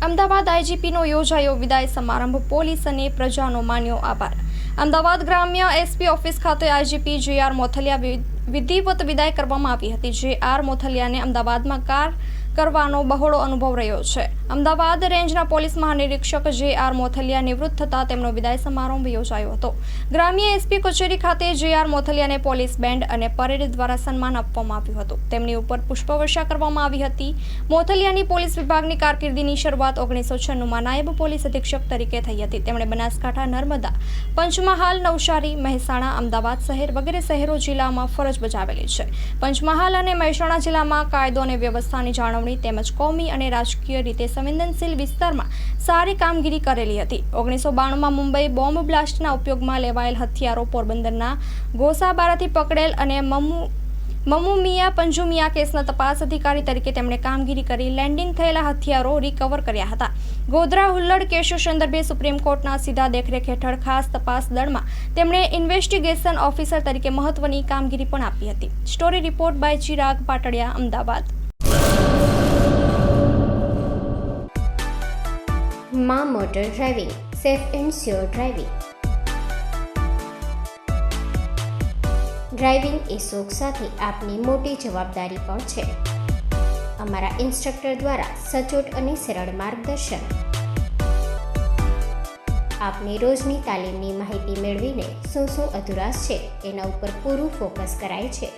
અમદાવાદ આઈજીપીનો યોજાયો વિદાય સમારંભ. પોલીસ અને પ્રજાનો માન્યો આભાર. અમદાવાદ ગ્રામ્ય એસપી ઓફિસ ખાતે આઈજીપી જે.આર. મોથલિયા વિધિવત વિદાય કરવામાં આવી હતી. જે.આર. મોથલિયાને અમદાવાદમાં કાર કરવાનો બહોળો અનુભવ રહ્યો છે. અમદાવાદ રેન્જના પોલીસ મહાનિરીક્ષક જે.આર. મોથલિયા નિવૃત્ત થતા તેમનો વિદાય સમારંભ યોજાયો હતો. ગ્રામ્ય એસપી કચેરી ખાતે જે.આર. મોથલિયાને પોલીસ બેન્ડ અને પરેડ દ્વારા સન્માન આપવામાં આવ્યું હતું. તેમની ઉપર પુષ્પવર્ષા કરવામાં આવી હતી. મોથલિયાની પોલીસ વિભાગની કારકિર્દીની શરૂઆત 1996માં નાયબ પોલીસ અધિક્ષક તરીકે થઈ હતી. તેમણે બનાસકાંઠા, નર્મદા, પંચમહાલ, નવસારી, મહેસાણા, અમદાવાદ શહેર વગેરે શહેરો જિલ્લામાં ફરજ બજાવેલી છે. પંચમહાલ અને મહેસાણા જિલ્લામાં કાયદો અને વ્યવસ્થાની જાળવણી તેમજ કોમી અને રાજકીય રીતે સંવેદનશીલ વિસ્તારમાં સારી કામગીરી કરેલી હતી. 1992માં મુંબઈ બોમ્બ બ્લાસ્ટના ઉપયોગમાં લેવાયેલ હથિયારો, પોરબંદરના ગોસાબારાથી પકડેલ અને મમુમિયા પંજુમિયા કેસના તપાસ અધિકારી તરીકે તેમણે કામગીરી કરી લેન્ડિંગ થયેલા હથિયારો રિકવર કર્યા હતા. ગોધરા હુલ્લડ કેસો સંદર્ભે સુપ્રીમ કોર્ટના સીધા દેખરેખ હેઠળ ખાસ તપાસ દળમાં તેમણે ઇન્વેસ્ટિગેશન ઓફિસર તરીકે મહત્વની કામગીરી પણ આપી હતી. Story report by Chirag Patadia, Ahmedabad. માં motor driving, safe and sure driving. Driving એ શોખ સાથે આપની મોટી જવાબદારી પણ છે. અમારા ઇન્સ્ટ્રક્ટર દ્વારા સચોટ અને સરળ માર્ગદર્શન. આપની રોજની તાલીમની માહિતી મેળવીને શું અધુરાશ છે એના ઉપર પૂરું ફોકસ કરાય છે.